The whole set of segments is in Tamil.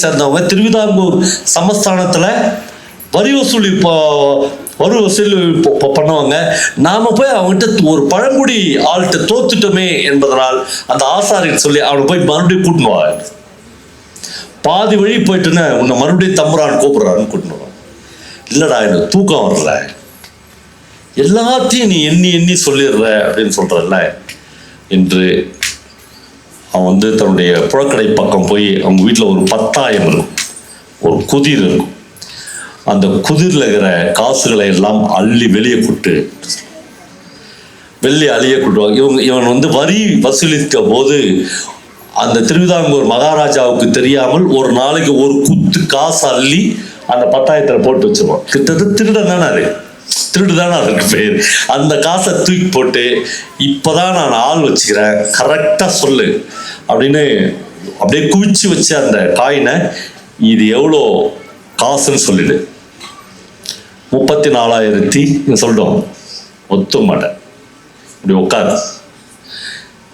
சேர்ந்தவங்க திருவிதாங்கூர் சமஸ்தானத்துல வரி வசூல் பண்ணுவாங்க. நாம போய் அவங்ககிட்ட ஒரு பழங்குடி ஆள்கிட்ட தோத்துட்டோமே என்பதனால் அந்த ஆசாரியர் சொல்லி அவனை போய் மறுபடியும் கூட்டணுவாங்க. பாதி வழி போயிட்டுன்னு உன்னை மறுபடியும் தம்புரான் கூப்பிடுறான்னு கூட்டணும். இல்லடா எனக்கு தூக்கம் வரல, எல்லாத்தையும் நீ எண்ணி எண்ணி சொல்லிடுற அப்படின்னு சொல்றல என்று அவன் தன்னுடைய புழக்கடை பக்கம் போய் அவங்க வீட்டில் ஒரு 10,000 இருக்கும், ஒரு குதிர் இருக்கும். அந்த குதிரில் இருக்கிற காசுகளை எல்லாம் அள்ளி வெளியே கூட்டு அழிய கூட்டுவாங்க. இவன் வரி வசூலிக்க போது அந்த திருவிதாங்கூர் மகாராஜாவுக்கு தெரியாமல் ஒரு நாளைக்கு ஒரு குத்து காசு அள்ளி அந்த 10,000 போட்டு வச்சிருவான். கிட்டத்தட்ட திருடன் தானே அது, திருடுதானே அதுக்கு பேர். அந்த காசை தூக்கி போட்டு இப்போதான் நான் ஆள் வச்சுக்கிறேன், கரெக்டாக சொல்லு அப்படின்னு அப்படியே குவிச்சு வச்ச அந்த காயினை இது எவ்வளோ காசுன்னு சொல்லிடு. 34,000 சொல்லிட்டோம். ஒத்துக்க மாட்டேன், இப்படி உட்காரு,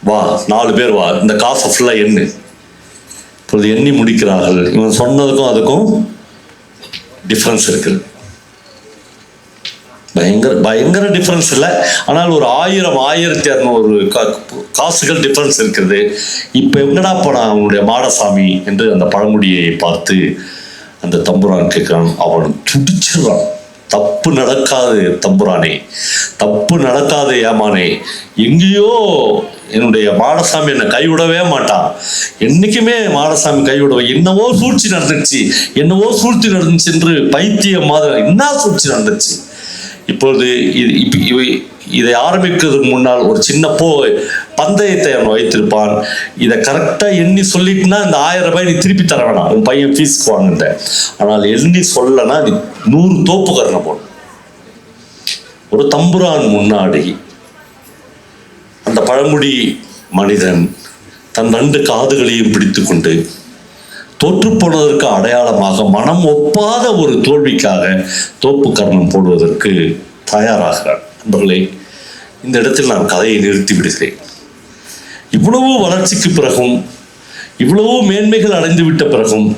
வா 4 பேர் வா, இந்த காசை ஃபுல்லாக எண்ணு. இப்பொழுது எண்ணி முடிக்கிறார்கள். இவன் சொன்னதுக்கும் அதுக்கும் டிஃப்ரென்ஸ் இருக்குது, பயங்கர டிஃப்ரென்ஸ் இல்லை. ஆனால் ஒரு 1000 1200 காசுகள் டிஃப்ரென்ஸ் இருக்கிறது. இப்போ எங்கடா போனா அவனுடைய மாடசாமி என்று அந்த பழங்குடியை பார்த்து அந்த தம்புரான் கேட்கிறான். அவன் துடிச்சிடறான். தப்பு நடக்காது தம்புரானே, தப்பு நடக்காது ஏமானே, எங்கேயோ என்னுடைய மாடசாமி என்னை கைவிடவே மாட்டான், என்னைக்குமே மாடசாமி கைவிடவே, என்னவோ சூழ்ச்சி நடந்துச்சு என்று பைத்தியம் மாதிரி என்ன சூழ்ச்சி நடந்துச்சு. இப்பொழுது இதை ஆரம்பிக்கிறதுக்கு முன்னால் ஒரு சின்ன பந்தயத்தை அவன் வைத்திருப்பான். இதை கரெக்டாக எண்ணி சொல்லிட்டுனா இந்த 1000 ரூபாய் நீ திருப்பி தர வேணாம், உன் பையன் ஃபீஸ்க்கு வாங்கிட்ட. ஆனால் எண்ணி சொல்லனா நீ 100 தோப்பு கரணை போடும். ஒரு தம்புரான் முன்னாடி அந்த பழங்குடி மனிதன் தன் 2 காதுகளையும் பிடித்து கொண்டு தோற்றுப்போனதற்கு அடையாளமாக மனம் ஒப்பாத ஒரு தோல்விக்காக தோப்பு கர்ணம் போடுவதற்கு தயாராகிறார். நண்பர்களே, இந்த இடத்தில் நான் கதையை நிறுத்தி விடுகிறேன். இவ்வளவு வளர்ச்சிக்கு பிறகும், இவ்வளவு மேன்மைகள் அடைந்து விட்ட பிறகும்,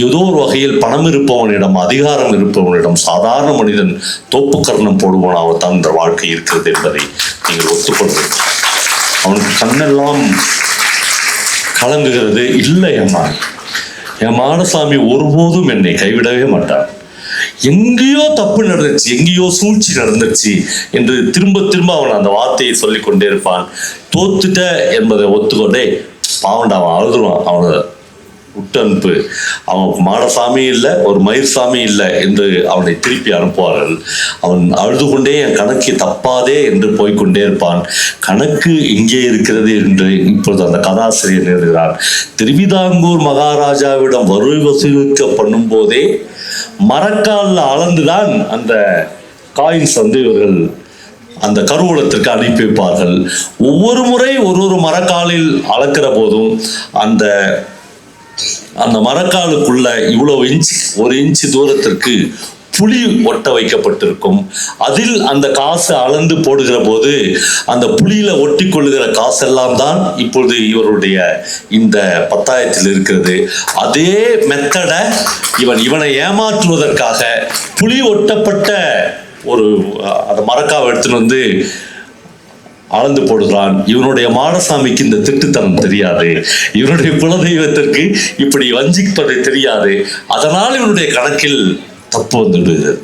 ஏதோ ஒரு வகையில் பணம் இருப்பவனிடம், அதிகாரம் இருப்பவனிடம் சாதாரண மனிதன் தோப்பு கர்ணம் போடுவனாக தான் இந்த வாழ்க்கை இருக்கிறது என்பதை நீங்கள் ஒத்துக்கொள்வது. அவனுக்கு கண்ணெல்லாம் கலங்குகிறது. இல்லை அம்மா, என் மாடசாமி ஒருபோதும் என்னை கைவிடவே மாட்டான், எங்கேயோ தப்பு நடந்துச்சு, எங்கேயோ சூழ்ச்சி நடந்துச்சு என்று திரும்ப திரும்ப அவன் அந்த வார்த்தையை சொல்லிக் கொண்டே இருப்பான். தோத்துட்ட என்பதை ஒத்துக்கொண்டே பாவண்டா அவன் அழுதுருவான். அவனை விட்டு அனுப்பு, அவனுக்கு மாடசாமி இல்லை, ஒரு மயிர் சாமி இல்லை என்று அவனை திருப்பி அனுப்புவார்கள். அவன் அழுது கொண்டே என் கணக்கு தப்பாதே என்று போய்கொண்டே இருப்பான். கணக்கு இங்கே இருக்கிறது என்று இப்பொழுது அந்த கதாசிரியர் எழுதுகிறார். திருவிதாங்கூர் மகாராஜாவிடம் வரி வசூலிக்க பண்ணும் போதே மரக்காலில் அளந்துதான் அந்த காயின்ஸ் இவர்கள் அந்த கருவூலத்திற்கு அனுப்பி வைப்பார்கள். ஒவ்வொரு முறை ஒரு மரக்காலில் அளக்கிற போதும் அந்த மரக்காலுக்குள்ள இவ்வளவு இன்ச், 1 இன்ச் தூரத்திற்கு புளி ஒட்ட வைக்கப்பட்டிருக்கும். அதில் அந்த காசு அளந்து போடுகிற போது அந்த புளியில ஒட்டி கொள்ளுகிற காசெல்லாம் தான் இப்பொழுது இவருடைய இந்த 10,000 இருக்கிறது. அதே மெத்தடை இவனை ஏமாற்றுவதற்காக புளி ஒட்டப்பட்ட அந்த மரக்காவை எடுத்துன்னு அளந்து போடுகிறான். இவனுடைய மாடசாமிக்கு இந்த திட்டுத்தனம் தெரியாது, இவனுடைய குலதெய்வத்திற்கு இப்படி வஞ்சிப்பது தெரியாது. அதனால் இவனுடைய கணக்கில் தப்பு வந்துடுகிறது.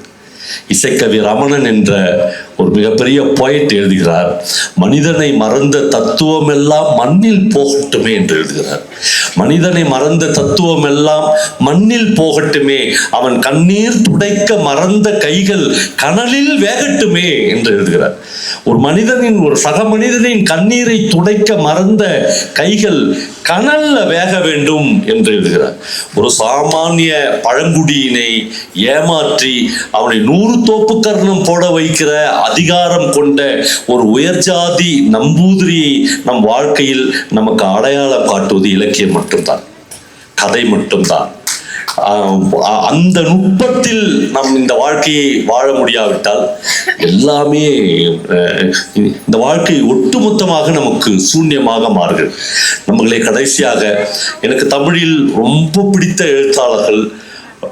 இசைக்கவி ரமணன் என்ற ஒரு மிகப்பெரிய போயட் எழுதுகிறார். மனிதனை மறந்த தத்துவம் எல்லாம் மண்ணில் போகட்டுமே என்று எழுதுகிறார். மனிதனை மறந்த தத்துவம் எல்லாம் மண்ணில் போகட்டுமே, அவன் கண்ணீர் துடைக்க மறந்த கைகள் கனலில் வேகட்டுமே என்று எழுதுகிறார். ஒரு சக மனிதனின் கண்ணீரை துடைக்க மறந்த கைகள் கனல்ல வேக வேண்டும் என்று எழுதுகிறார். ஒரு சாமானிய பழங்குடியினை ஏமாற்றி அவனை 100 தோப்பு கர்ணம் போட வைக்கிற அதிகாரம் கொண்ட ஒரு உயர்ஜாதி நம்பூதிரியை நம் வாழ்க்கையில் நமக்கு அடையாளம் காட்டுவது இலக்கியம் மட்டும்தான், கதை மட்டும்தான். அந்த நுட்பத்தில் நம் இந்த வாழ்க்கையை வாழ முடியாவிட்டால் எல்லாமே இந்த வாழ்க்கை ஒட்டுமொத்தமாக நமக்கு சூன்யமாக மாறுகிறது. நம்மளே கடைசியாக எனக்கு தமிழில் ரொம்ப பிடித்த எழுத்தாளர்கள்,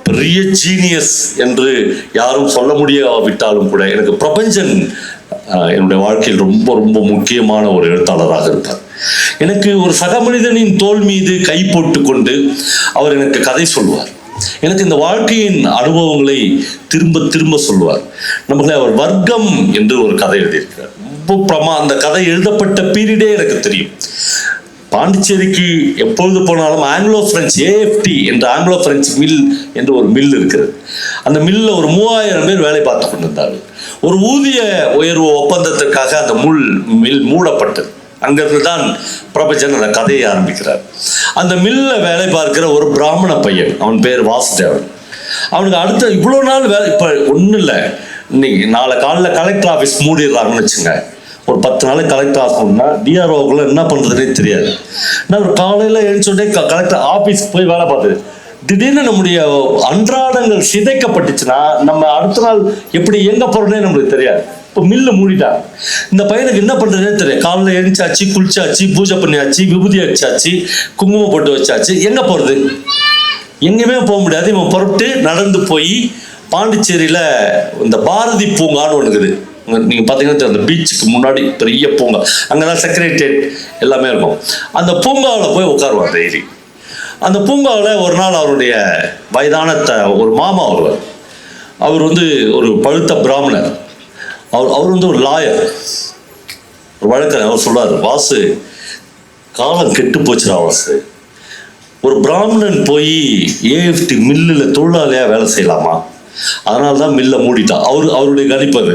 பெரிய ஜீனியஸ் என்று யாரும் சொல்ல முடியாவிட்டாலும் கூட எனக்கு பிரபஞ்சன் என்னுடைய வாழ்க்கையில் ரொம்ப ரொம்ப முக்கியமான ஒரு எழுத்தாளராக இருப்பார். எனக்கு ஒரு சக மனிதனின் தோள் மீது கை போட்டு கொண்டு அவர் எனக்கு கதை சொல்லுவார். எனக்கு இந்த வாழ்க்கையின் அனுபவங்களை திரும்ப திரும்ப சொல்லுவார். நமக்கு அவர் வர்க்கம் என்று ஒரு கதை எழுதியிருக்கிறார். ரொம்ப அந்த கதை எழுதப்பட்ட பீரியடே எனக்கு தெரியும். பாண்டிச்சேரிக்கு எப்பொழுது போனாலும் ஆங்கிலோ பிரெஞ்சு ஏஎஃப்டி என்ற ஆங்கிலோ பிரெஞ்சு மில் என்று ஒரு மில் இருக்கிறது. அந்த மில்ல ஒரு 3000 பேர் வேலை பார்த்து கொண்டிருந்தார்கள். ஒரு ஊதிய உயர்வு ஒப்பந்தத்திற்காக அந்த மில் மூடப்பட்டது. அங்கிருந்து தான் பிரபஞ்சன் அந்த கதையை ஆரம்பிக்கிறார். அந்த மில்ல வேலை பார்க்கிற ஒரு பிராமண பையன், அவன் பேர் வாசுதேவன். அவனுக்கு அடுத்த இவ்வளோ நாள் வேலை, இப்போ ஒன்றும் இல்லை, இன்னைக்கு நாளை காலையில் கலெக்டர் ஆஃபீஸ் மூடிடுறாங்கன்னு வச்சுங்க, ஒரு 10 நாளைக்கு கலெக்டர் ஆகணும்னா டிஆர்ஓக்குள்ள என்ன பண்ணுறதுனே தெரியாது. நான் ஒரு காலையில் எழுந்தோடனே கலெக்டர் ஆஃபீஸ்க்கு போய் வேலை பார்த்துது. திடீர்னு நம்முடைய அன்றாடங்கள் சிதைக்கப்பட்டுச்சுன்னா நம்ம அடுத்த நாள் எப்படி எங்கே போகிறோன்னே நம்மளுக்கு தெரியாது. இப்போ மில்லு மூடிட்டாங்க. இந்த பையனுக்கு என்ன பண்ணுறதுனே தெரியாது. காலையில் எழுந்தாச்சு, குளிச்சாச்சு, பூஜை பண்ணியாச்சு, விபூதி அடிச்சாச்சு, குங்குமம் போட்டு வச்சாச்சு, எங்கே போகிறது? எங்கேயுமே போக முடியாது. இவன் புறப்பட்டு நடந்து போய் பாண்டிச்சேரியில் இந்த பாரதி பூங்கான்னு ஒன்று இருக்குது. நீங்கள் பார்த்தீங்கன்னா அந்த பீச்சுக்கு முன்னாடி பெரிய பூங்கா, அங்கே தான் செக்ரட்டரியேட் எல்லாமே இருக்கும். அந்த பூங்காவில் போய் உட்காருவார் டெய்லி. அந்த பூங்காவில் ஒரு நாள் அவருடைய வயதான ஒரு மாமா வருவார். அவர் ஒரு பழுத்த பிராமணர். அவர் ஒரு லாயர், ஒரு வழக்கறிஞர். அவர் சொல்றாரு, வாசு காலம் கெட்டு போச்சுடா வாசு, ஒரு பிராமணன் போய் ஏஎஃப்டி மில்லில் தொழிலாளியா வேலை செய்யலாமா? அதனால தான் மில்லை மூடிட்டான். அவருடைய கணிப்பது.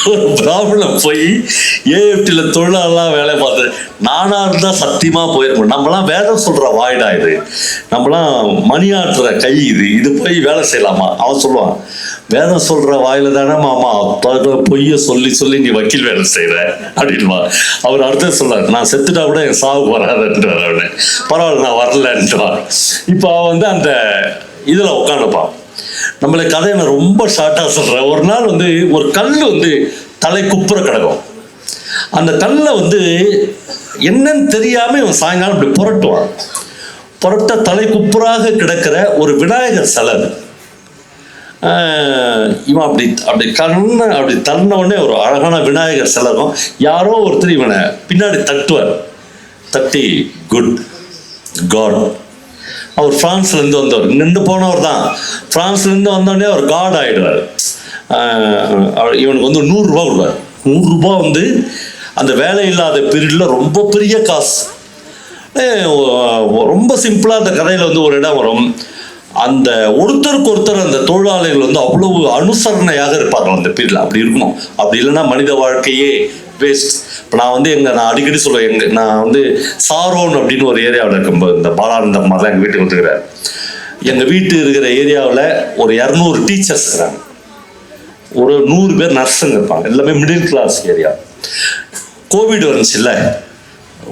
ஒரு பிராமணன் போய் ஏஎஃப்டியில் தொழிலாளர்லாம் வேலை பார்த்து, நானா இருந்தால் சத்தியமா போயிருக்கோம். நம்மளாம் வேதம் சொல்ற வாய்டா இது, நம்மளாம் மணியாற்றுற கை இது போய் வேலை செய்யலாமா? அவன் சொல்லுவான், வேதம் சொல்ற வாயில தானே மாமா பொய்ய சொல்லி சொல்லி நீ வக்கீல் வேலை செய்யற அப்படின்வா. அவர் அடுத்த சொல்றாரு, நான் செத்துட்டா கூட என் சாவு வராதுன்றார். அவனு பரவாயில்ல நான் வரலன்றான். இப்போ அவன் அந்த இதுல உட்காந்துப்பான். நம்மளை கதையை நான் ரொம்ப ஷார்ட்டா சொல்றேன். ஒரு நாள் ஒரு கல் தலை குப்புற கிடக்கும். அந்த கல்லை என்னன்னு தெரியாம இவன் சாயங்காலம் இப்படி புரட்ட தலை குப்புறாக கிடக்கிற ஒரு விநாயகர் சிலை. இவன் அப்படி தள்ளின உடனே ஒரு அழகான விநாயகர் சிலரும் யாரோ ஒருத்தர் இவனை பின்னாடி தட்டி குட் காட். அவர் பிரான்ஸ்லேருந்து வந்தவர், நின்று போனவர் தான். பிரான்ஸ்லேருந்து வந்தோடனே அவர் காட் ஆகிடுவார். இவனுக்கு 100 ரூபா கொடுப்பார். 100 ரூபா அந்த வேலை இல்லாத பீரியடில் ரொம்ப பெரிய காசு. ரொம்ப சிம்பிளாக அந்த கதையில் ஒரு இடம் வரும். அந்த ஒருத்தருக்கு ஒருத்தர் அந்த தொழிலாளிகள் அவ்வளவு அனுசரணையாக இருப்பார்கள் அந்த பீரியட்ல. அப்படி இருக்கணும். அப்படி இல்லைன்னா மனித வாழ்க்கையே வேஸ்ட். இப்போ நான் அடிக்கடி சொல்லுவேன், நான் சாரோன் அப்படின்னு ஒரு ஏரியாவில் இருக்கும்போது, இந்த பாலானந்தம் மாதிரி எங்கள் வீட்டுக்கு வந்துக்கிறார். எங்கள் வீட்டு இருக்கிற ஏரியாவில் ஒரு 200 டீச்சர்ஸ் இருக்கிறாங்க, ஒரு 100 பேர் நர்ஸுங்க இருப்பாங்க. எல்லாமே மிடில் கிளாஸ் ஏரியா. கோவிட் வந்துச்சு இல்லை,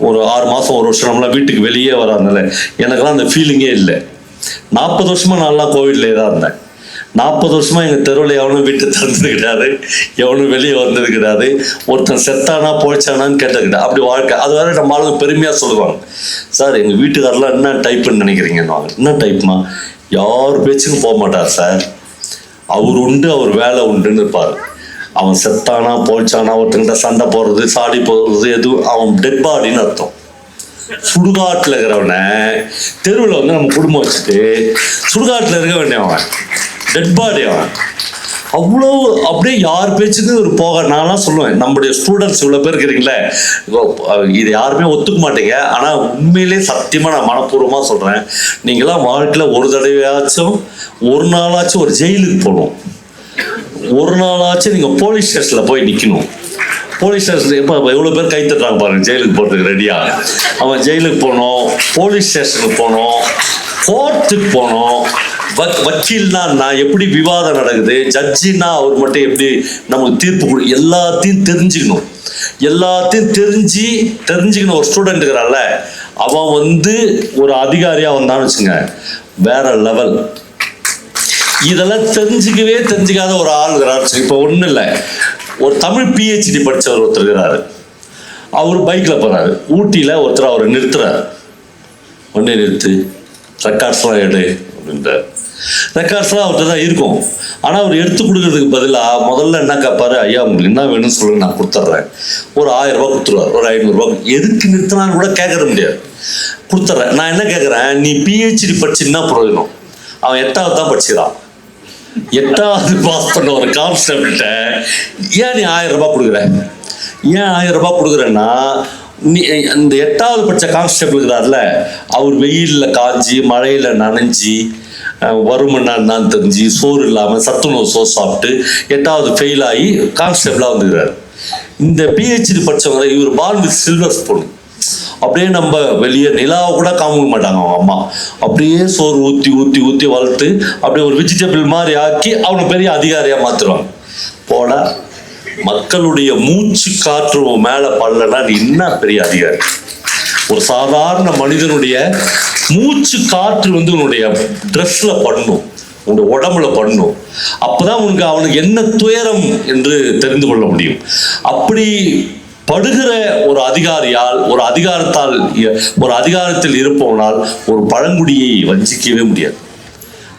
ஒரு 6 மாதம் 1 வருஷம் நம்மளாம் வீட்டுக்கு வெளியே வராதுனால எனக்கெல்லாம் அந்த ஃபீலிங்கே இல்லை. 40 வருஷமா நான்லாம் கோவிட்லேயே தான் இருந்தேன். 40 வருஷமா எங்கள் தெருவில் எவனும் வீட்டு திறந்தது கிடையாது, எவனும் வெளியே வந்தது கிடையாது. ஒருத்தன் செத்தானா போய்ச்சானான்னு கேட்டது கிடையாது. அப்படி வாழ்க்கை. அது வேற நம்ம ஆளுங்க பெருமையாக சொல்லுவாங்க, சார் எங்கள் வீட்டுக்காரெலாம் என்ன டைப்புன்னு நினைக்கிறீங்கன்னு. என்ன டைப்மா? யார் பேச்சுக்கும் போக மாட்டார் சார், அவர் உண்டு அவர் வேலை உண்டுன்னு இருப்பார். அவன் செத்தானா போய்ச்சானா, ஒருத்தங்கிட்ட சண்டை போடுறது சாடி போடுறது எதுவும் அவன் டெட் பாடின்னு அர்த்தம். சுடுகாட்டில் இருக்கிறவனை தெருவில் நம்ம குடும்பம் வச்சுட்டு சுடுகாட்டில் இருக்க வேண்டியவன் டெட் பாடி. அவன் அவ்வளோ அப்படியே யார் பேச்சுக்கு ஒரு போக. நான்லாம் சொல்லுவேன், நம்முடைய ஸ்டூடெண்ட்ஸ் இவ்வளோ பேர் இருக்கிறீங்களே, இது யாருமே ஒத்துக்க மாட்டீங்க. ஆனால் உண்மையிலே சத்தியமாக நான் மனப்பூர்வமாக சொல்கிறேன், நீங்களாம் வாழ்க்கையில் ஒரு தடவையாச்சும் ஒரு நாளாச்சும் ஒரு ஜெயிலுக்கு போகணும். ஒரு நாளாச்சும் நீங்கள் போலீஸ் ஸ்டேஷனில் போய் நிற்கணும். போலீஸ் ஸ்டேஷன் எப்போ எவ்வளோ பேர் கை தட்டுறாங்க பாருங்க, ஜெயிலுக்கு போகிறதுக்கு ரெடியாக. அவன் ஜெயிலுக்கு போகணும், போலீஸ் ஸ்டேஷனுக்கு போகணும், கோர்ட்டுக்கு போகணும். வக்கீல்னா நான் எப்படி விவாதம் நடக்குது, ஜட்ஜின்னா அவர் மட்டும் எப்படி நமக்கு தீர்ப்பு எல்லாத்தையும் தெரிஞ்சுக்கணும். எல்லாத்தையும் தெரிஞ்சுக்கணும். ஒரு ஸ்டூடெண்ட் இருக்கிறான்ல, அவன் வந்து ஒரு அதிகாரியா வந்தான்னு வச்சுங்க, வேற லெவல். இதெல்லாம் தெரிஞ்சுக்காத ஒரு ஆள் இருக்கிறார். இப்போ ஒன்றும் இல்லை, ஒரு தமிழ் பிஹெச்டி படித்தவர் ஒருத்தர் இருக்கிறாரு. அவர் பைக்கில் போகிறாரு, ஊட்டியில் ஒருத்தர் அவரை நிறுத்துறாரு. ஒன்றே நிறுத்து, ரெக்கார்ட்ஸ்லாம் எடு அப்படின்றார். ரெக்கார்ட்ஸ்லாம் அவர்கிட்ட தான் இருக்கும். ஆனால் அவர் எடுத்து கொடுக்கறதுக்கு பதிலாக முதல்ல என்ன கேட்பாரு, ஐயா உங்களுக்கு என்ன வேணும்னு சொல்லுங்க, நான் கொடுத்துட்றேன். ஒரு 1000 ரூபாய் கொடுத்துருவார், ஒரு 500 ரூபாய். எதுக்கு நிறுத்தினான்னு கூட கேட்கற முடியாது, கொடுத்துட்றேன். நான் என்ன கேட்குறேன், நீ பிஹெச்டி படிச்சுன்னா பிரயோஜனம். அவன் 8வது தான் படிச்சுக்கிறான். 8வது பாஸ் பண்ண ஒரு கான்ஸ்டபிள்கிட்ட ஏன் நீ 1000 ரூபாய் கொடுக்குற? ஏன் 1000 ரூபாய் கொடுக்குறேன்னா, நீ அந்த 8வது படித்த கான்ஸ்டபிள் இருக்கிறார்ல, அவர் வெயிலில் காஞ்சி மழையில் நனைஞ்சி வருமன்னான்னு தெரிஞ்சு சோறு இல்லாமல் சத்துணவு சோறு சாப்பிட்டு 8வது ஃபெயில் ஆகி கான்ஸ்டபிளாக வந்துக்கிறார். இந்த பிஹெச்டி படித்தவங்க இவர் பார்ன் வித் சில்வர் ஸ்பூன். அப்படியே நம்ம வெளியே நிலாவை கூட காமிக்க மாட்டாங்க அவங்க அம்மா. அப்படியே சோறு ஊற்றி ஊற்றி ஊற்றி வளர்த்து அப்படியே ஒரு வெஜிடபிள் மாதிரி ஆக்கி அவனை பெரிய அதிகாரியாக மாற்றுருவாங்க. போட மக்களுடைய மூச்சு காற்று மேலே படலன்னா நீ என்ன பெரிய அதிகாரி? ஒரு சாதாரண மனிதனுடைய மூச்சு காற்று வந்து உன்னுடைய ட்ரெஸ்ல படணும், உன்னுடைய உடம்புல படணும். அப்பதான் அவனுக்கு என்ன துயரம் என்று தெரிந்து கொள்ள முடியும். அப்படி படுகிற ஒரு அதிகாரியால், ஒரு அதிகாரத்தில் இருப்பவனால் ஒரு பழங்குடியை வஞ்சிக்கவே முடியாது.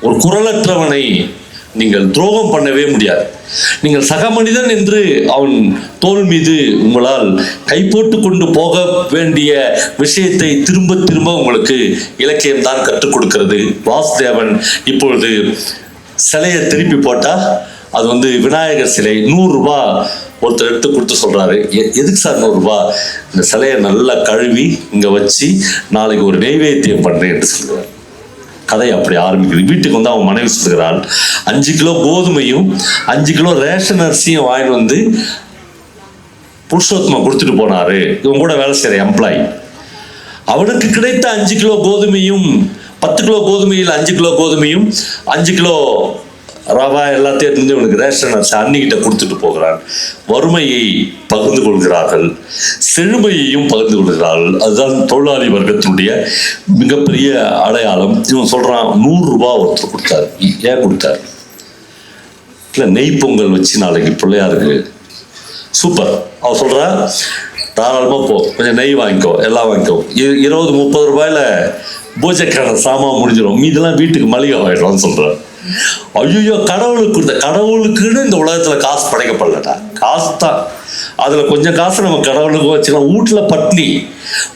ஒரு குரலற்றவனை நீங்கள் துரோகம் பண்ணவே முடியாது. நீங்கள் சக மனிதன் என்று அவன் தோல் மீது உங்களால் கை போட்டு கொண்டு போக வேண்டிய விஷயத்தை திரும்ப திரும்ப உங்களுக்கு இலக்கியம் தான் கற்றுக் கொடுக்கிறது. வாசுதேவன் இப்பொழுது சிலையை திருப்பி போட்டா அது வந்து விநாயகர் சிலை 100 ரூபாய் ஒருத்தர் எடுத்து கொடுத்து சொல்றாரு, எதுக்கு சார் 100 ரூபாய்? இந்த சிலையை நல்லா கழுவி இங்க வச்சு நாளைக்கு ஒரு நெய்வேத்தியம் பண்ணேன் என்று சொல்றாரு. கதை அப்படி ஆரம்பிக்குது. வீட்டுக்கு வந்து அவன் மனைவி சொல்கிறாள், 5 கிலோ கோதுமையும் 5 கிலோ ரேஷன் அரிசியும் வாங்கிட்டு வந்து புருஷோத்தமா கொடுத்துட்டு போனாரு. இவன் கூட வேலை செய்யற எம்ப்ளாயி. அவனுக்கு கிடைத்த 5 கிலோ கோதுமையும் 10 கிலோ கோதுமையில் 5 கிலோ கோதுமையும் 5 கிலோ ரவா எல்லாத்தையும் இருந்து இவனுக்கு ரேஷன் அரிசி அன்னிக்கிட்ட கொடுத்துட்டு போகிறான். வறுமையை பகிர்ந்து கொள்கிறார்கள், செழுமையையும் பகிர்ந்து கொள்கிறார்கள். அதுதான் தொழிலாளி வர்க்கத்தினுடைய மிகப்பெரிய அடையாளம். இவன் சொல்றான், 100 ரூபாய் ஒருத்தர் கொடுத்தாரு. ஏன் கொடுத்தாரு? இல்லை, நெய் பொங்கல் வச்சு நாளைக்கு பிள்ளையாருக்கு. சூப்பர். அவன் சொல்றா, தாராளமாக போ, கொஞ்சம் நெய் வாங்கிக்கோ, எல்லாம் வாங்கிக்கோ. 20-30 ரூபாயில பூஜைக்கான சாமான் முடிஞ்சிடும், மீதெல்லாம் வீட்டுக்கு மளிகை வாங்கிடுவான்னு சொல்றான். ஐயோ, கடவுளுக்குன்னு இந்த உலகத்துல காசு படைக்கப்படலடா. காசு தான், அதுல கொஞ்சம் காசு நம்ம கடவுளுக்கு வச்சுக்கலாம். வீட்டுல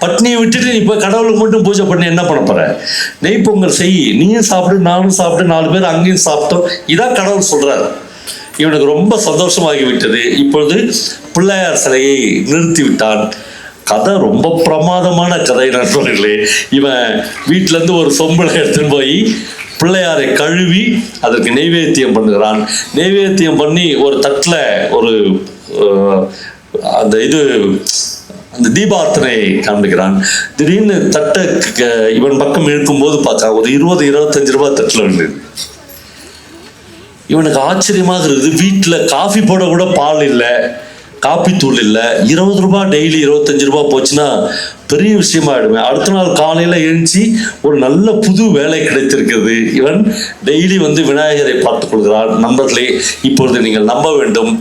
பட்னியை விட்டுட்டு நீ போய் கடவுளுக்கு மட்டும் பூஜை பண்ணி என்ன பண்ண போற? நெய் பொங்கல் செய், நீயும் சாப்பிடு, நானும் சாப்பிட்டு, 4 பேர் அங்கேயும் சாப்பிட்டோம். இதான் கடவுள் சொல்றாரு. இவனுக்கு ரொம்ப சந்தோஷமாகி விட்டது. இப்பொழுது பிள்ளையார் சிலையை நிறுத்தி விட்டான். கதை ரொம்ப பிரமாதமான கதை நண்பர்களே. இவன் வீட்டுல இருந்து ஒரு சொம்பளை எடுத்துன்னு போய் பிள்ளையாரை கழுவி அதற்கு நெய்வேத்தியம் பண்ணுகிறான். நெய்வேத்தியம் பண்ணி ஒரு தட்டில் ஒரு அந்த தீபார்த்தனை காண்பிக்கிறான். திடீர்னு தட்டை இவன் பக்கம் இழுக்கும்போது பார்த்தா ஒரு 20-25 ரூபாய் தட்டில் இருந்தது. இவனுக்கு ஆச்சரியமாக இருக்குது. வீட்டில் காஃபி போட கூட பால் இல்லை, காப்பி தூள் இல்லை. 20 ரூபாய் டெய்லி 25 ரூபாய் போச்சுன்னா பெரிய விஷயமா ஆயிடுமே. அடுத்த நாள் காலையில எழுந்துச்சு ஒரு நல்ல புது வேலை கிடைத்திருக்கிறது. இவன் டெய்லி வந்து விநாயகரை பார்த்துக் கொள்கிறான். நண்பர்களே, இப்பொழுது நீங்கள் நம்ப வேண்டும்,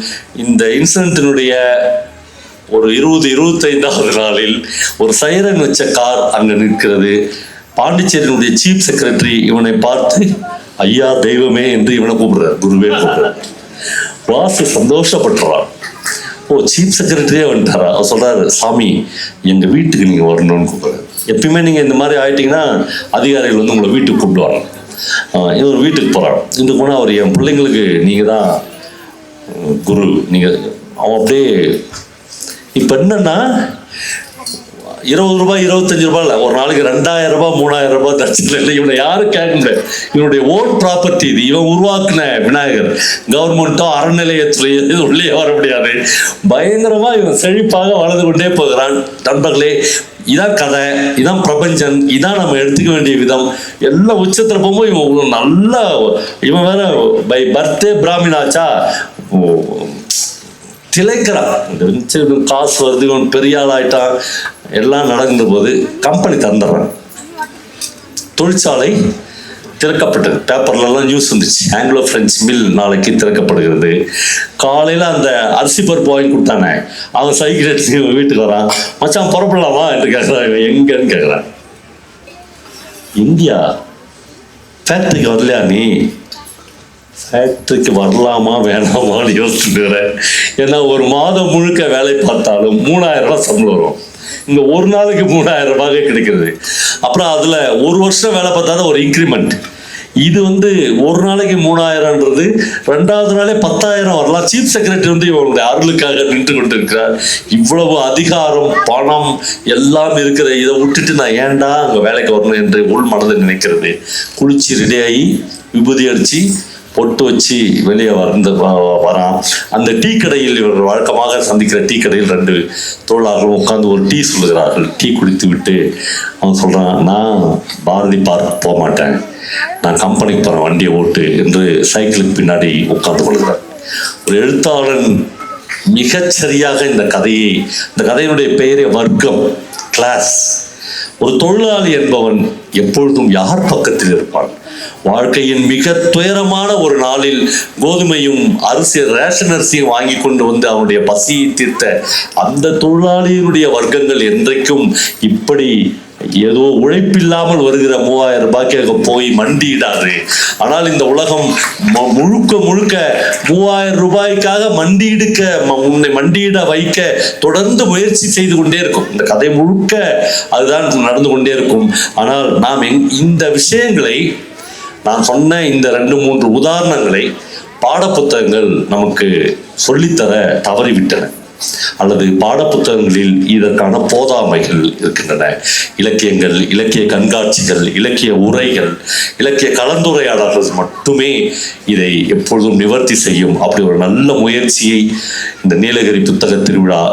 இந்த இன்சிடென்ட்டினுடைய ஒரு 20-25வது நாளில் ஒரு சைரன் வச்ச கார் அங்க நிற்கிறது. பாண்டிச்சேரியினுடைய சீஃப் செக்ரட்டரி இவனை பார்த்து ஐயா தெய்வமே என்று இவனை கூப்பிடுறார், குருவே கூப்பிடுறார். வாசு சந்தோஷப்பட்டுறான். ஓ, சீஃப் செக்ரட்டரியே வந்துட்டாரா? அவர் சொல்றாரு, சாமி எங்க வீட்டுக்கு நீங்க வரணும்னு கூப்பிடுறாரு. எப்பயுமே நீங்க இந்த மாதிரி ஆயிட்டீங்கன்னா அதிகாரிகள் வந்து உங்களை வீட்டுக்கு கூப்பிடுவாங்க. இவர் வீட்டுக்கு போறான். இன்று போனால் அவர் என் பிள்ளைங்களுக்கு நீங்க தான் குரு. நீங்க அவன் அப்படியே இப்ப என்னன்னா 20 ரூபாய் 25 ரூபாய் இல்லை, ஒரு நாளைக்கு 2000 ரூபாய் 3000 ரூபாய் தட்சில இல்லை. இவனை யாரும் கேட்க முடியாது. இவனுடைய ஓன் ப்ராப்பர்ட்டி இது. இவன் உருவாக்குன விநாயகர். கவர்மெண்ட்டோ அறநிலையத்துறையோ உள்ளே வர முடியாது. பயங்கரமா இவன் செழிப்பாக வளர்ந்து கொண்டே போகிறான். நண்பர்களே, இதான் கதை, இதான் பிரபஞ்சன், இதான் நம்ம எடுத்துக்க வேண்டிய விதம். எல்லாம் உச்சத்துல போகும்போது இவன் நல்லா, இவன் வேற பை பர்த்டே பிராமினாச்சா திளைக்கிறான். காசு வருது, இவன் பெரிய ஆள் ஆயிட்டான். எல்லாம் நடந்த போது கம்பெனி திறந்துடுறாங்க. தொழிற்சாலை திறக்கப்பட்டது. பேப்பர்லாம் நியூஸ் வந்துச்சு, ஆங்கிலோ பிரெஞ்சு மில் நாளைக்கு திறக்கப்படுகிறது. காலையில் அந்த அரிசி பருப்பு வாங்கி கொடுத்தானே, அவன் சைக்கிள் எடுத்து வீட்டுக்கு வரான். மச்சான் புறப்படலாமா என்று கேட்குறான். எங்கன்னு கேட்குறான். இந்தியா ஃபேக்ட்ரிக்கு வரலையா நீ? ஃபேக்ட்ரிக்கு வரலாமா வேணாமான்னு யோசிச்சுட்டு. ஏன்னா ஒரு மாதம் முழுக்க வேலை பார்த்தாலும் 3000 ரூபாய் சம்பளம் வரும். இங்க ஒரு நாளைக்கு 3000 ரூபாய் கிடைக்கிறது. அப்புறம் அதுல ஒரு வருஷம் வேலை பார்த்தா ஒரு இன்க்ரிமெண்ட். இது ஒரு நாளைக்கு 3000ன்றது 2வது நாளே 10,000 வரலாம். சீஃப் செக்ரட்டரி இவங்களுடைய அருளுக்காக நின்று கொண்டிருக்கிறார். இவ்வளவு அதிகாரம், பணம் எல்லாம் இருக்கிற இதை விட்டுட்டு நான் ஏன்டா அங்க வேலைக்கு வரணும் என்று உள் மனதை நினைக்கிறது. குளிச்சு ரெடியாகி விபூதி அடிச்சு பொட்டு வச்சு வெளியே வரான். அந்த டீ கடையில் இவர்கள் வழக்கமாக சந்திக்கிற டீ கடையில் 2 தோழர்கள் உட்கார்ந்து ஒரு டீ சொல்லுகிறார்கள். டீ குடித்து விட்டு அவன் சொல்றான், நான் பாரதி பார்க் போக மாட்டேன், நான் கம்பெனிக்கு போறேன், வண்டியை ஓட்டு என்று சைக்கிளுக்கு பின்னாடி உட்கார்ந்து கொள்கிறார். ஒரு எழுத்தாளன் மிகச்சரியாக இந்த கதையினுடைய பெயரே வர்க்கம், கிளாஸ். ஒரு தொழிலாளி என்பவன் எப்பொழுதும் யார் பக்கத்தில் இருப்பான்? வாழ்க்கையின் மிக துயரமான ஒரு நாளில் கோதுமையும் ரேஷன் அரிசியும் வாங்கி கொண்டு அவனுடைய பசியை தீர்த்த அந்த தொழிலாளியினுடைய வர்க்கங்கள் என்றைக்கும் இப்படி ஏதோ உழைப்பில்லாமல் வருகிற 3000 ரூபாய்க்காக போய் மண்டியிடாது. ஆனால் இந்த உலகம் முழுக்க 3000 ரூபாய்க்காக உன்னை மண்டியிட வைக்க தொடர்ந்து முயற்சி செய்து கொண்டே இருக்கும். இந்த கதை முழுக்க அதுதான் நடந்து கொண்டே இருக்கும். ஆனால் நாம் இந்த விஷயங்களை, நான் சொன்ன இந்த 2-3 உதாரணங்களை பாடப்புத்தகங்கள் நமக்கு சொல்லித்தர தவறிவிட்டன, அல்லது பாடப்புத்தகங்களில் இதற்கான போதாமைகள் இருக்கின்றன. இலக்கியங்கள், இலக்கிய கண்காட்சிகள், இலக்கிய உரைகள், இலக்கிய கலந்துரையாடல்கள் மட்டுமே இதை எப்பொழுதும் நிவர்த்தி செய்யும். அப்படி ஒரு நல்ல முயற்சியை இந்த நீலகிரி புத்தக திருவிழா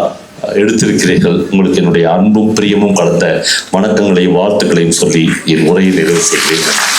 எடுத்திருக்கிறீர்கள். உங்களுக்கு என்னுடைய அன்பும் பிரியமும் கலந்த வணக்கங்களையும் வாழ்த்துக்களையும் சொல்லி என் உரையை நிறைவு செய்கிறேன்.